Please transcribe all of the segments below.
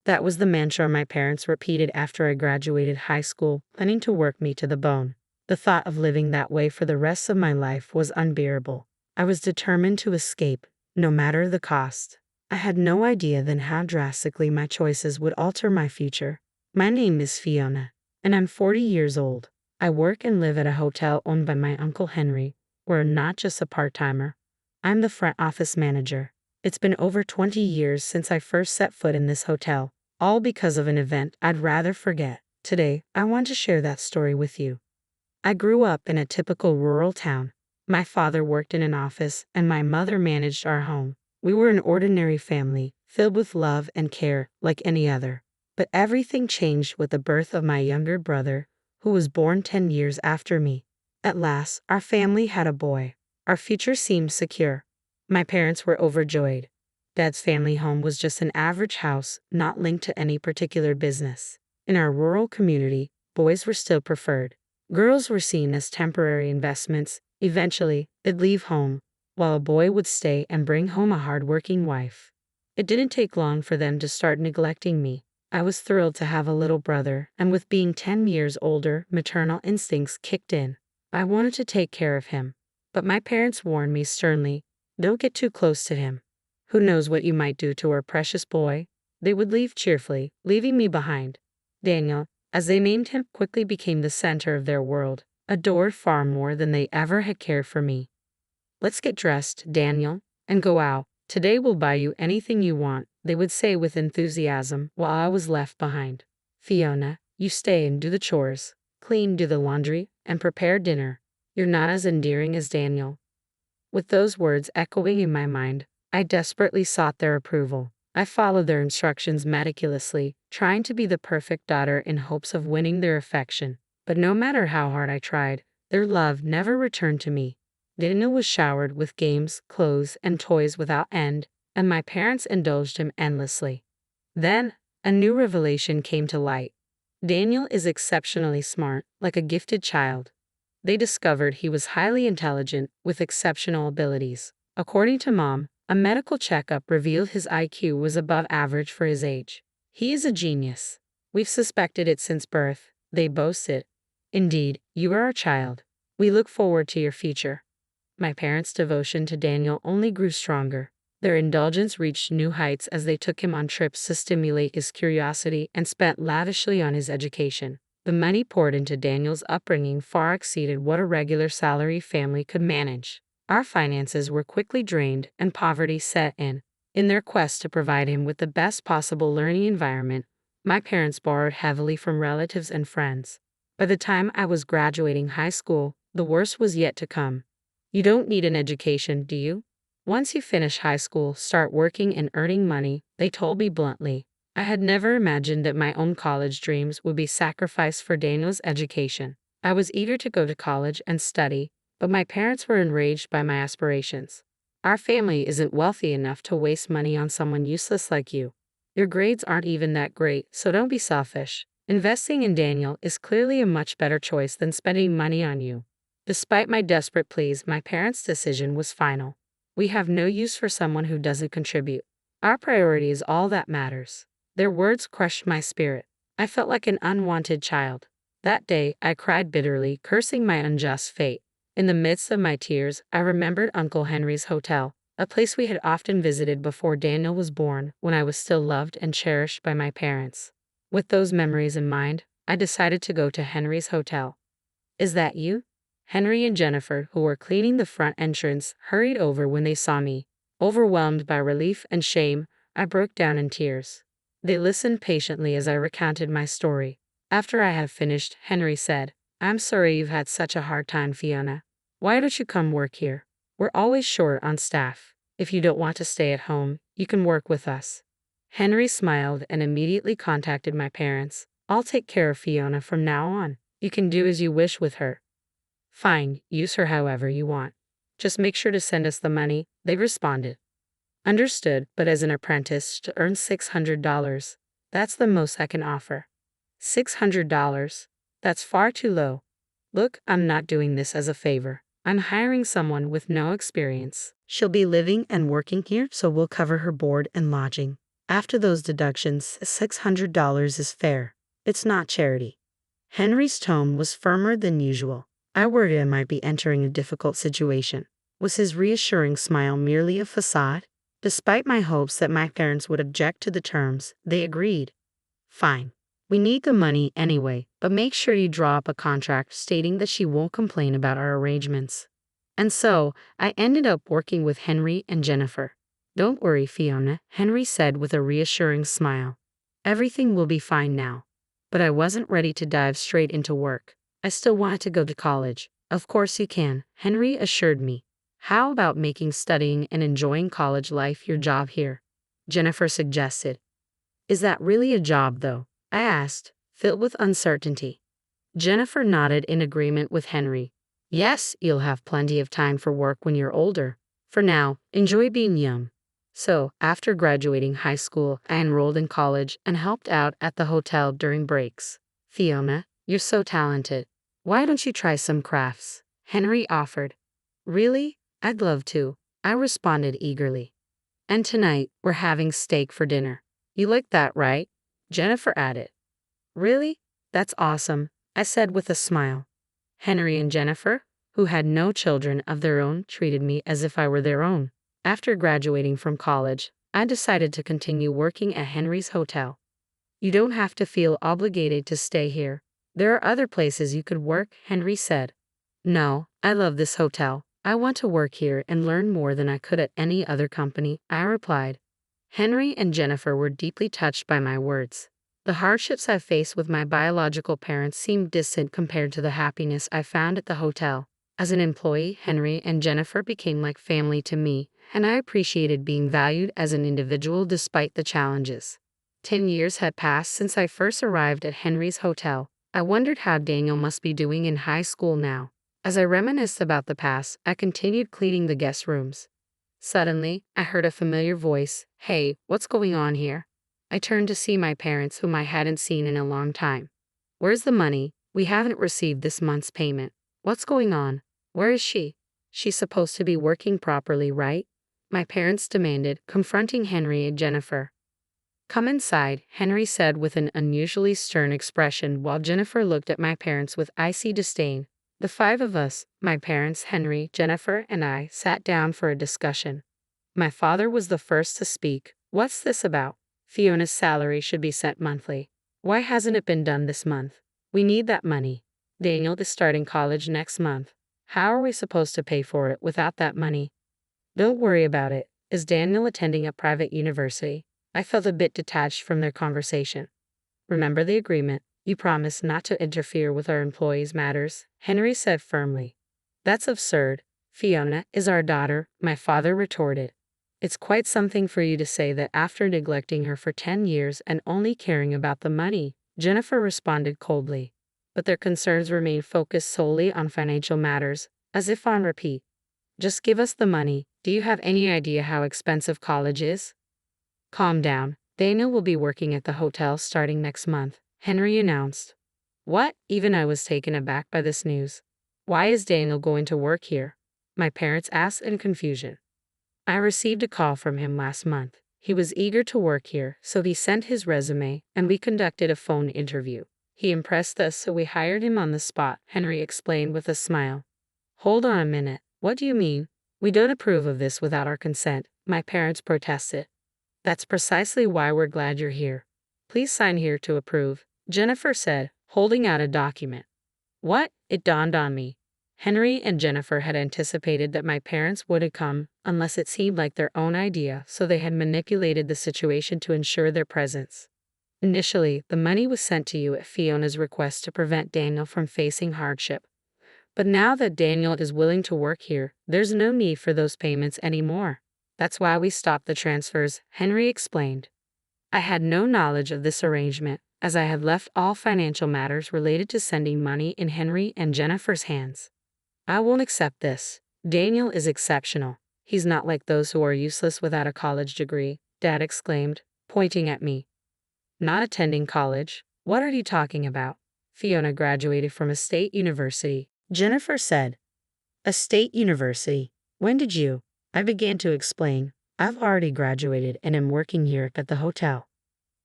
That was the mantra my parents repeated after I graduated high school, planning to work me to the bone. The thought of living that way for the rest of my life was unbearable. I was determined to escape, no matter the cost. I had no idea then how drastically my choices would alter my future. My name is Fiona, and I'm 40 years old. I work and live at a hotel owned by my Uncle Henry. We're not just a part-timer. I'm the front office manager. It's been over 20 years since I first set foot in this hotel, all because of an event I'd rather forget. Today, I want to share that story with you. I grew up in a typical rural town. My father worked in an office, and my mother managed our home. We were an ordinary family, filled with love and care like any other. But everything changed with the birth of my younger brother, who was born 10 years after me. At last, our family had a boy. Our future seemed secure. My parents were overjoyed. Dad's family home was just an average house, not linked to any particular business. In our rural community, boys were still preferred. Girls were seen as temporary investments. Eventually, they'd leave home, while a boy would stay and bring home a hard-working wife. It didn't take long for them to start neglecting me. I was thrilled to have a little brother, and with being 10 years older, maternal instincts kicked in. I wanted to take care of him, but my parents warned me sternly, "Don't get too close to him. Who knows what you might do to our precious boy?" They would leave cheerfully, leaving me behind. Daniel, as they named him, quickly became the center of their world, adored far more than they ever had cared for me. "Let's get dressed, Daniel, and go out. Today we'll buy you anything you want," they would say with enthusiasm, while I was left behind. "Fiona, you stay and do the chores, clean, do the laundry, and prepare dinner. You're not as endearing as Daniel." With those words echoing in my mind, I desperately sought their approval. I followed their instructions meticulously, trying to be the perfect daughter in hopes of winning their affection. But no matter how hard I tried, their love never returned to me. Daniel was showered with games, clothes, and toys without end, and my parents indulged him endlessly. Then, a new revelation came to light. Daniel is exceptionally smart, like a gifted child. They discovered he was highly intelligent, with exceptional abilities. According to Mom, a medical checkup revealed his IQ was above average for his age. "He is a genius. We've suspected it since birth," they boasted. "Indeed, you are our child. We look forward to your future." My parents' devotion to Daniel only grew stronger. Their indulgence reached new heights as they took him on trips to stimulate his curiosity and spent lavishly on his education. The money poured into Daniel's upbringing far exceeded what a regular salary family could manage. Our finances were quickly drained and poverty set in. In their quest to provide him with the best possible learning environment, my parents borrowed heavily from relatives and friends. By the time I was graduating high school, the worst was yet to come. "You don't need an education, do you? Once you finish high school, start working and earning money," they told me bluntly. I had never imagined that my own college dreams would be sacrificed for Daniel's education. I was eager to go to college and study, but my parents were enraged by my aspirations. "Our family isn't wealthy enough to waste money on someone useless like you. Your grades aren't even that great, so don't be selfish. Investing in Daniel is clearly a much better choice than spending money on you." Despite my desperate pleas, my parents' decision was final. "We have no use for someone who doesn't contribute. Our priority is all that matters." Their words crushed my spirit. I felt like an unwanted child. That day, I cried bitterly, cursing my unjust fate. In the midst of my tears, I remembered Uncle Henry's hotel, a place we had often visited before Daniel was born, when I was still loved and cherished by my parents. With those memories in mind, I decided to go to Henry's hotel. "Is that you?" Henry and Jennifer, who were cleaning the front entrance, hurried over when they saw me. Overwhelmed by relief and shame, I broke down in tears. They listened patiently as I recounted my story. After I had finished, Henry said, "I'm sorry you've had such a hard time, Fiona. Why don't you come work here? We're always short on staff. If you don't want to stay at home, you can work with us." Henry smiled and immediately contacted my parents. "I'll take care of Fiona from now on. You can do as you wish with her." "Fine, use her however you want. Just make sure to send us the money," they responded. "Understood, but as an apprentice to earn $600, that's the most I can offer." $600? That's far too low. "Look, I'm not doing this as a favor. I'm hiring someone with no experience. She'll be living and working here, so we'll cover her board and lodging. After those deductions, $600 is fair. It's not charity. Henry's tone was firmer than usual. I worried I might be entering a difficult situation. Was his reassuring smile merely a facade? Despite my hopes that my parents would object to the terms, they agreed. Fine. We need the money anyway, but make sure you draw up a contract stating that she won't complain about our arrangements. And so, I ended up working with Henry and Jennifer. Don't worry, Fiona, Henry said with a reassuring smile. Everything will be fine now. But I wasn't ready to dive straight into work. I still wanted to go to college. Of course you can, Henry assured me. How about making studying and enjoying college life your job here? Jennifer suggested. Is that really a job, though? I asked, filled with uncertainty. Jennifer nodded in agreement with Henry. Yes, you'll have plenty of time for work when you're older. For now, enjoy being young. So, after graduating high school, I enrolled in college and helped out at the hotel during breaks. Fiona, you're so talented. Why don't you try some crafts? Henry offered. Really? I'd love to, I responded eagerly. And tonight, we're having steak for dinner. You like that, right? Jennifer added. Really? That's awesome, I said with a smile. Henry and Jennifer, who had no children of their own, treated me as if I were their own. After graduating from college, I decided to continue working at Henry's hotel. You don't have to feel obligated to stay here. There are other places you could work, Henry said. No, I love this hotel. I want to work here and learn more than I could at any other company, I replied. Henry and Jennifer were deeply touched by my words. The hardships I faced with my biological parents seemed distant compared to the happiness I found at the hotel. As an employee, Henry and Jennifer became like family to me, and I appreciated being valued as an individual despite the challenges. 10 years had passed since I first arrived at Henry's hotel. I wondered how Daniel must be doing in high school now. As I reminisced about the past, I continued cleaning the guest rooms. Suddenly, I heard a familiar voice. Hey, what's going on here? I turned to see my parents, whom I hadn't seen in a long time. Where's the money? We haven't received this month's payment. What's going on? Where is she? She's supposed to be working properly, right? My parents demanded, confronting Henry and Jennifer. Come inside, Henry said with an unusually stern expression while Jennifer looked at my parents with icy disdain. The five of us, my parents, Henry, Jennifer, and I, sat down for a discussion. My father was the first to speak. What's this about? Fiona's salary should be sent monthly. Why hasn't it been done this month? We need that money. Daniel is starting college next month. How are we supposed to pay for it without that money? Don't worry about it. Is Daniel attending a private university? I felt a bit detached from their conversation. Remember the agreement. You promised not to interfere with our employees' matters, Henry said firmly. That's absurd. Fiona is our daughter, my father retorted. It's quite something for you to say that after neglecting her for 10 years and only caring about the money, Jennifer responded coldly. But their concerns remained focused solely on financial matters, as if on repeat. Just give us the money. Do you have any idea how expensive college is? Calm down. Daniel will be working at the hotel starting next month, Henry announced. What? Even I was taken aback by this news. Why is Daniel going to work here? My parents asked in confusion. I received a call from him last month. He was eager to work here, so he sent his resume, and we conducted a phone interview. He impressed us, so we hired him on the spot, Henry explained with a smile. Hold on a minute. What do you mean? We don't approve of this without our consent, my parents protested. That's precisely why we're glad you're here. Please sign here to approve, Jennifer said, holding out a document. What? It dawned on me. Henry and Jennifer had anticipated that my parents wouldn't come unless it seemed like their own idea, so they had manipulated the situation to ensure their presence. Initially, the money was sent to you at Fiona's request to prevent Daniel from facing hardship. But now that Daniel is willing to work here, there's no need for those payments anymore. That's why we stopped the transfers, Henry explained. I had no knowledge of this arrangement, as I had left all financial matters related to sending money in Henry and Jennifer's hands. I won't accept this. Daniel is exceptional. He's not like those who are useless without a college degree, Dad exclaimed, pointing at me. Not attending college? What are you talking about? Fiona graduated from a state university, Jennifer said. A state university? When did you? I began to explain. I've already graduated and am working here at the hotel.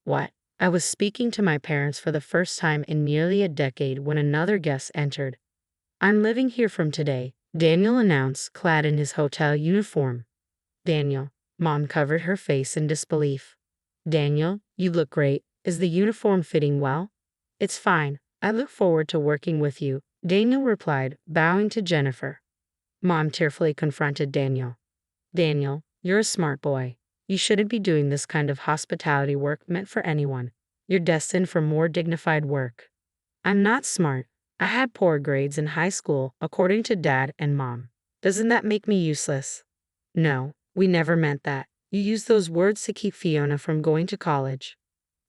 What? I was speaking to my parents for the first time in nearly a decade when another guest entered. I'm living here from today, Daniel announced, clad in his hotel uniform. Daniel. Mom covered her face in disbelief. Daniel, you look great. Is the uniform fitting well? It's fine. I look forward to working with you, Daniel replied, bowing to Jennifer. Mom tearfully confronted Daniel. Daniel, you're a smart boy. You shouldn't be doing this kind of hospitality work meant for anyone. You're destined for more dignified work. I'm not smart. I had poor grades in high school, according to Dad and Mom. Doesn't that make me useless? No, we never meant that. You used those words to keep Fiona from going to college.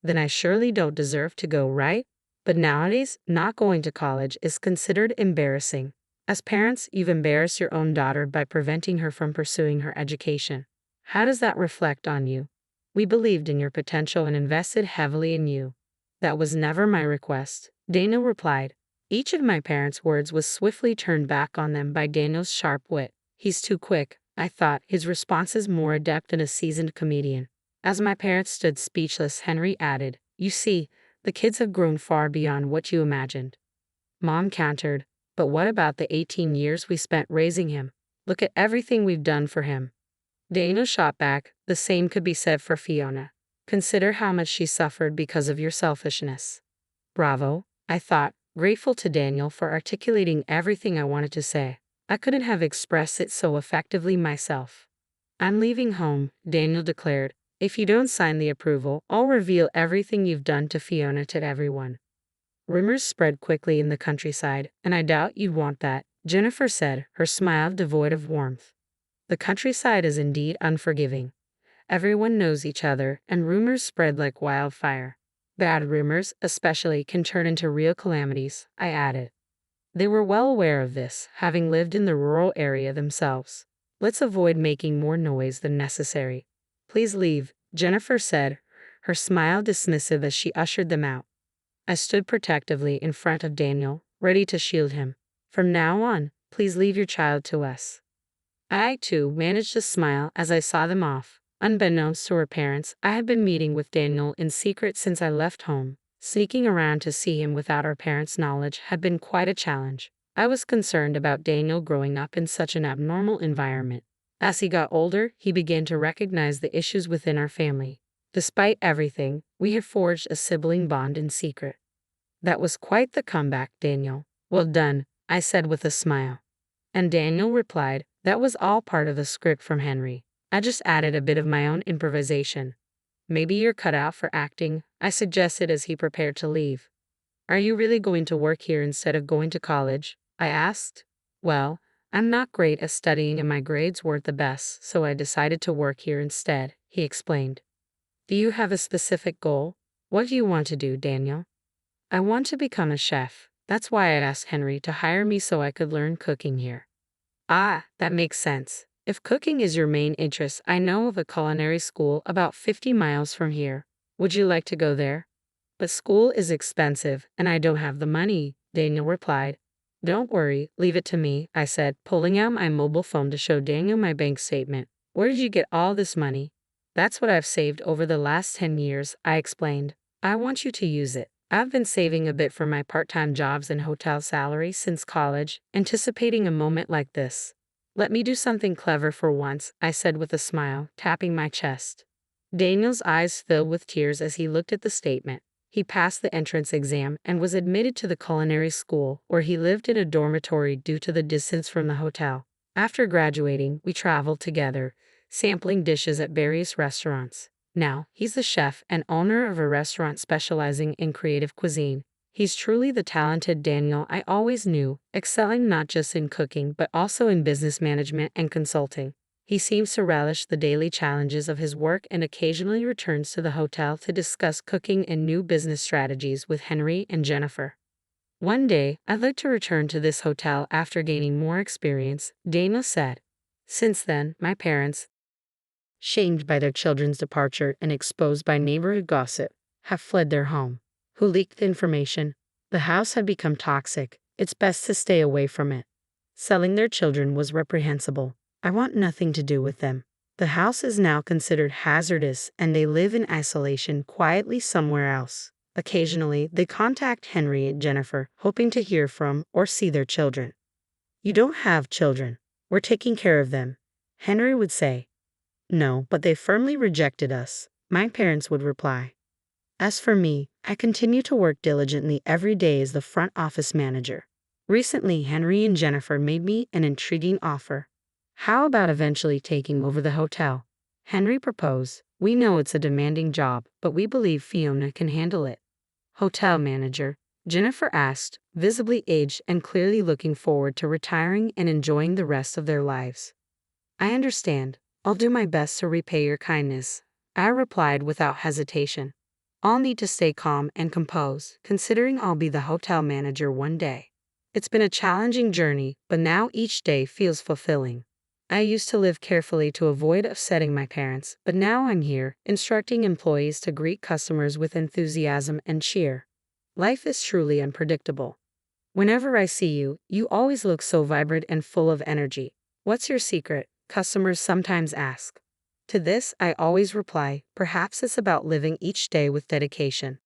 Then I surely don't deserve to go, right? But nowadays, not going to college is considered embarrassing. As parents, you've embarrassed your own daughter by preventing her from pursuing her education. How does that reflect on you? We believed in your potential and invested heavily in you. That was never my request, Daniel replied. Each of my parents' words was swiftly turned back on them by Daniel's sharp wit. He's too quick, I thought, his responses more adept than a seasoned comedian. As my parents stood speechless, Henry added, You see, the kids have grown far beyond what you imagined. Mom countered, But what about the 18 years we spent raising him? Look at everything we've done for him. Daniel shot back, The same could be said for Fiona. Consider how much she suffered because of your selfishness. Bravo, I thought, grateful to Daniel for articulating everything I wanted to say. I couldn't have expressed it so effectively myself. I'm leaving home, Daniel declared. If you don't sign the approval, I'll reveal everything you've done to Fiona to everyone. Rumors spread quickly in the countryside, and I doubt you'd want that, Jennifer said, her smile devoid of warmth. The countryside is indeed unforgiving. Everyone knows each other, and rumors spread like wildfire. Bad rumors, especially, can turn into real calamities, I added. They were well aware of this, having lived in the rural area themselves. Let's avoid making more noise than necessary. Please leave, Jennifer said, her smile dismissive as she ushered them out. I stood protectively in front of Daniel, ready to shield him. From now on, please leave your child to us. I, too, managed a smile as I saw them off. Unbeknownst to her parents, I had been meeting with Daniel in secret since I left home. Sneaking around to see him without our parents' knowledge had been quite a challenge. I was concerned about Daniel growing up in such an abnormal environment. As he got older, he began to recognize the issues within our family. Despite everything, we had forged a sibling bond in secret. That was quite the comeback, Daniel. Well done, I said with a smile. And Daniel replied, That was all part of the script from Henry. I just added a bit of my own improvisation. Maybe you're cut out for acting, I suggested as he prepared to leave. Are you really going to work here instead of going to college? I asked. Well, I'm not great at studying and my grades weren't the best, so I decided to work here instead, he explained. Do you have a specific goal? What do you want to do, Daniel? I want to become a chef. That's why I asked Henry to hire me so I could learn cooking here. Ah, that makes sense. If cooking is your main interest, I know of a culinary school about 50 miles from here. Would you like to go there? But school is expensive, and I don't have the money, Daniel replied. Don't worry, leave it to me, I said, pulling out my mobile phone to show Daniel my bank statement. Where did you get all this money? That's what I've saved over the last 10 years, I explained. I want you to use it. I've been saving a bit for my part-time jobs and hotel salary since college, anticipating a moment like this. Let me do something clever for once, I said with a smile, tapping my chest. Daniel's eyes filled with tears as he looked at the statement. He passed the entrance exam and was admitted to the culinary school, where he lived in a dormitory due to the distance from the hotel. After graduating, we traveled together, sampling dishes at various restaurants. Now, he's the chef and owner of a restaurant specializing in creative cuisine. He's truly the talented Daniel I always knew, excelling not just in cooking but also in business management and consulting. He seems to relish the daily challenges of his work and occasionally returns to the hotel to discuss cooking and new business strategies with Henry and Jennifer. One day, I'd like to return to this hotel after gaining more experience, Daniel said. Since then, my parents, shamed by their children's departure and exposed by neighborhood gossip, have fled their home. Who leaked the information? The house had become toxic. It's best to stay away from it. Selling their children was reprehensible. I want nothing to do with them. The house is now considered hazardous and they live in isolation quietly somewhere else. Occasionally, they contact Henry and Jennifer, hoping to hear from or see their children. "You don't have children. We're taking care of them," Henry would say. "No, but they firmly rejected us," my parents would reply. As for me, I continue to work diligently every day as the front office manager. Recently, Henry and Jennifer made me an intriguing offer. "How about eventually taking over the hotel?" Henry proposed. "We know it's a demanding job, but we believe Fiona can handle it." "Hotel manager?" Jennifer asked, visibly aged and clearly looking forward to retiring and enjoying the rest of their lives. "I understand. I'll do my best to repay your kindness," I replied without hesitation. "I'll need to stay calm and composed, considering I'll be the hotel manager one day. It's been a challenging journey, but now each day feels fulfilling. I used to live carefully to avoid upsetting my parents, but now I'm here, instructing employees to greet customers with enthusiasm and cheer. Life is truly unpredictable. Whenever I see you, you always look so vibrant and full of energy. What's your secret?" customers sometimes ask. To this, I always reply, "Perhaps it's about living each day with dedication."